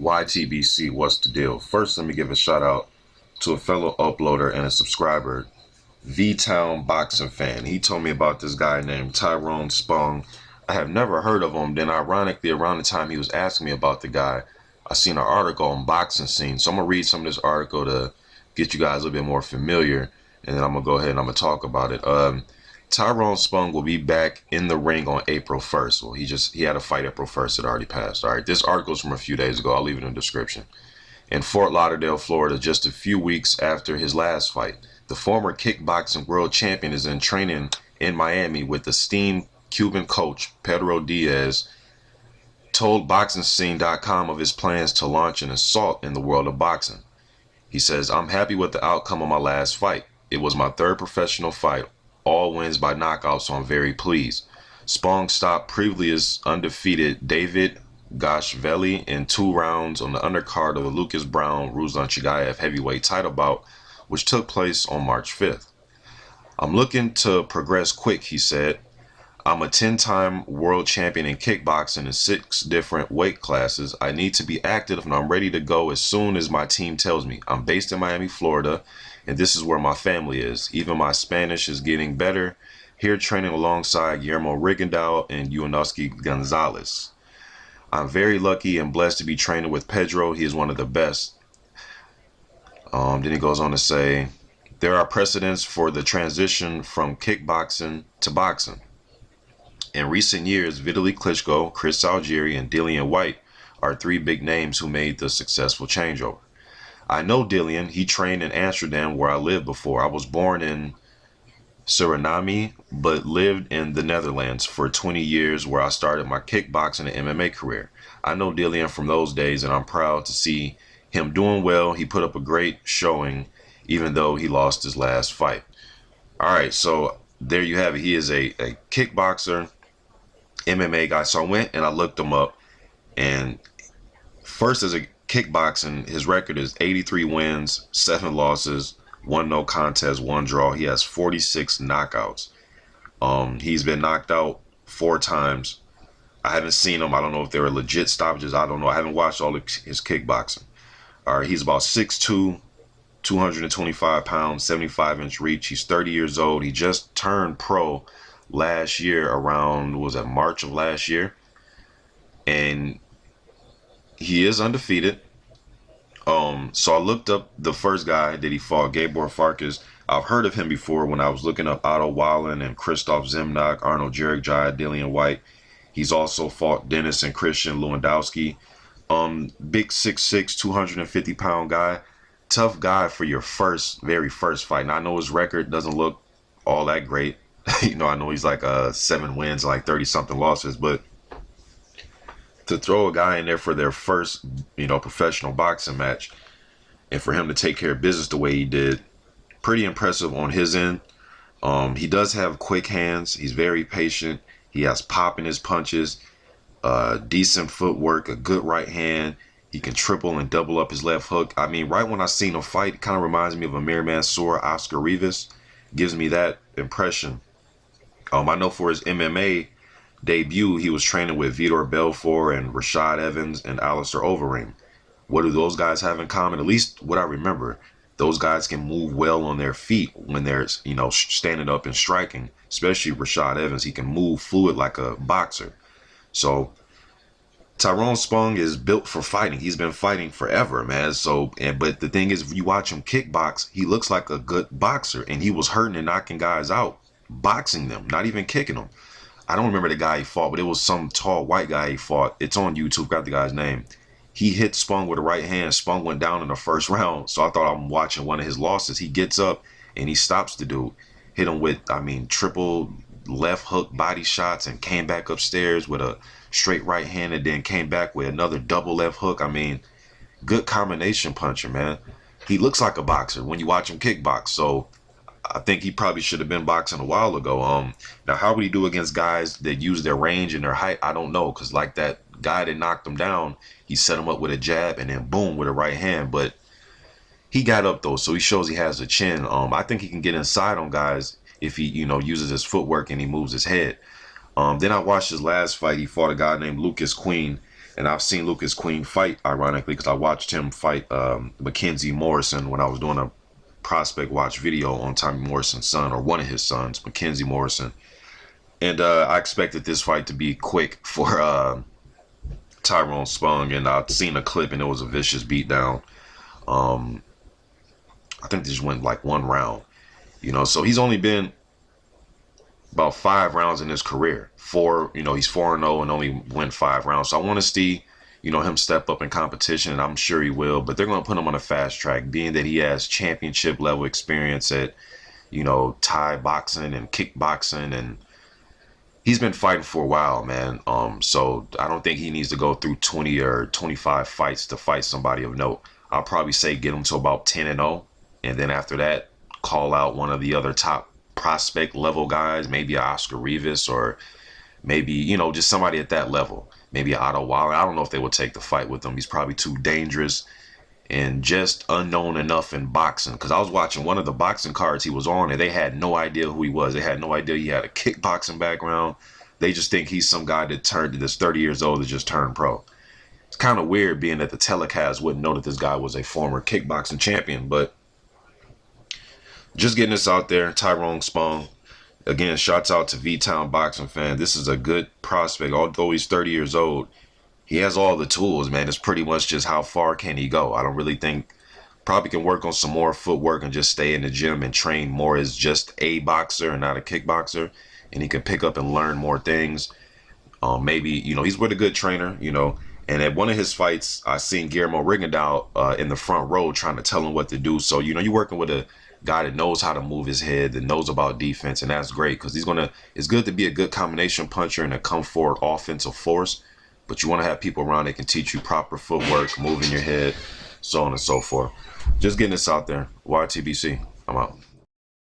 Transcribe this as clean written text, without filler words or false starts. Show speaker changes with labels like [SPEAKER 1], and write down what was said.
[SPEAKER 1] YTBC, what's the deal? First, let me give a shout out to a fellow uploader and a subscriber, V-Town Boxing Fan. He told me about this guy named Tyrone Spong. I have never heard of him. Then ironically, around the time he was asking me about the guy, I seen an article on Boxing Scene. So I'm going to read some of this article to get you guys a little bit more familiar, and then I'm going to go ahead and I'm going to talk about it. Tyrone Spong will be back in the ring on April 1st. Well, he had a fight April 1st. It already passed. All right, this article is from a few days ago. I'll leave it in the description. In Fort Lauderdale, Florida, just a few weeks after his last fight, the former kickboxing world champion is in training in Miami with esteemed Cuban coach Pedro Diaz told BoxingScene.com of his plans to launch an assault in the world of boxing. He says, "I'm happy with the outcome of my last fight. It was my third professional fight, all wins by knockout, so I'm very pleased." Spong stopped previous undefeated David Gashveli in 2 rounds on the undercard of the Lucas Brown Ruslan Chigaev heavyweight title bout, which took place on March 5th. "I'm looking to progress quick," he said. "I'm a 10-time world champion in kickboxing in 6 different weight classes. I need to be active and I'm ready to go as soon as my team tells me. I'm based in Miami, Florida, and this is where my family is. Even my Spanish is getting better. Here training alongside Guillermo Rigondeaux and Yunoski Gonzalez. I'm very lucky and blessed to be training with Pedro. He is one of the best." Then he goes on to say, "There are precedents for the transition from kickboxing to boxing. In recent years, Vitaly Klitschko, Chris Algieri, and Dillian White are 3 big names who made the successful changeover. I know Dillian. He trained in Amsterdam where I lived before. I was born in Surinamese, but lived in the Netherlands for 20 years where I started my kickboxing and MMA career. I know Dillian from those days and I'm proud to see him doing well. He put up a great showing even though he lost his last fight." All right, so there you have it. He is a kickboxer, MMA guy. So I went and I looked him up, and first as a kickboxing, his record is 83 wins, 7 losses, 1 no contest, 1 draw. He has 46 knockouts. He's been knocked out 4 times. I haven't seen him. I don't know if they were legit stoppages. I don't know. I haven't watched all of his kickboxing. All right, he's about 6'2", 225 pounds, 75-inch reach. He's 30 years old. He just turned pro last year around, what was that, March of last year? And he is undefeated. So I looked up the first guy that he fought, Gabor Farkas. I've heard of him before when I was looking up Otto Wallen and Christoph Zimnock, Arnold Jerichai, Dillian White. He's also fought Dennis and Christian Lewandowski. Big 6'6", 250-pound guy. Tough guy for your very first fight. Now, I know his record doesn't look all that great. I know he's like 7 wins, like 30-something losses, but to throw a guy in there for their first, professional boxing match, and for him to take care of business the way he did, pretty impressive on his end. He does have quick hands. He's very patient. He has pop in his punches, decent footwork, a good right hand. He can triple and double up his left hook. I mean, right when I seen him fight, it kind of reminds me of Amir Mansour, Oscar Rivas. Gives me that impression. I know for his MMA debut, he was training with Vitor Belfort and Rashad Evans and Alistair Overeem. What do those guys have in common? At least what I remember, those guys can move well on their feet when they're, standing up and striking. Especially Rashad Evans, he can move fluid like a boxer. So Tyrone Spong is built for fighting. He's been fighting forever, man. But the thing is, if you watch him kickbox, he looks like a good boxer, and he was hurting and knocking guys out, boxing them, not even kicking them. I don't remember the guy he fought, but it was some tall white guy he fought. It's on YouTube. Got the guy's name. He hit Spong with a right hand. Spong went down in the first round. So I thought I'm watching one of his losses. He gets up and he stops the dude. Hit him with, triple left hook body shots and came back upstairs with a straight right hand and then came back with another double left hook. Good combination puncher, man. He looks like a boxer when you watch him kickbox. So I think he probably should have been boxing a while ago. Now, how would he do against guys that use their range and their height? I don't know, because like that guy that knocked him down, he set him up with a jab and then boom with a right hand. But he got up though, so he shows he has a chin. I think he can get inside on guys if he, uses his footwork and he moves his head. Then I watched his last fight. He fought a guy named Lucas Queen, And I've seen Lucas Queen fight, ironically, because I watched him fight Mackenzie Morrison when I was doing a prospect watch video on Tommy Morrison's son, or one of his sons, Mackenzie Morrison. And I expected this fight to be quick for Tyrone Spong, and I'd seen a clip and it was a vicious beatdown. I think they just went like 1 round, you know. So he's only been about 5 rounds in his career. He's 4-0 and only went 5 rounds. So I want to see, you know, him step up in competition, and I'm sure he will. But they're going to put him on a fast track, being that he has championship level experience at, you know, Thai boxing and kickboxing, and he's been fighting for a while, man. So I don't think he needs to go through 20 or 25 fights to fight somebody of note. I'll probably say get him to about 10-0, and then after that, call out one of the other top prospect level guys, maybe a Oscar Rivas, or maybe, you know, just somebody at that level. Maybe an Otto Waller. I don't know if they would take the fight with him. He's probably too dangerous and just unknown enough in boxing. Because I was watching one of the boxing cards he was on, and they had no idea who he was. They had no idea he had a kickboxing background. They just think he's some guy that's 30 years old that just turned pro. It's kind of weird, being that the telecast wouldn't know that this guy was a former kickboxing champion. But just getting this out there, Tyrone Spong. Again, shouts out to V-Town Boxing Fan. This is a good prospect. Although he's 30 years old, he has all the tools, man. It's pretty much just how far can he go. I don't really think, probably can work on some more footwork and just stay in the gym and train more as just a boxer and not a kickboxer. And he can pick up and learn more things. Maybe, you know, he's with a good trainer, you know. And at one of his fights, I seen Guillermo Rigondeaux in the front row trying to tell him what to do. So, you know, you're working with a guy that knows how to move his head, that knows about defense, and that's great, because it's good to be a good combination puncher and a come forward offensive force, but you want to have people around that can teach you proper footwork, moving your head, so on and so forth. Just getting this out there. YTBC, I'm out.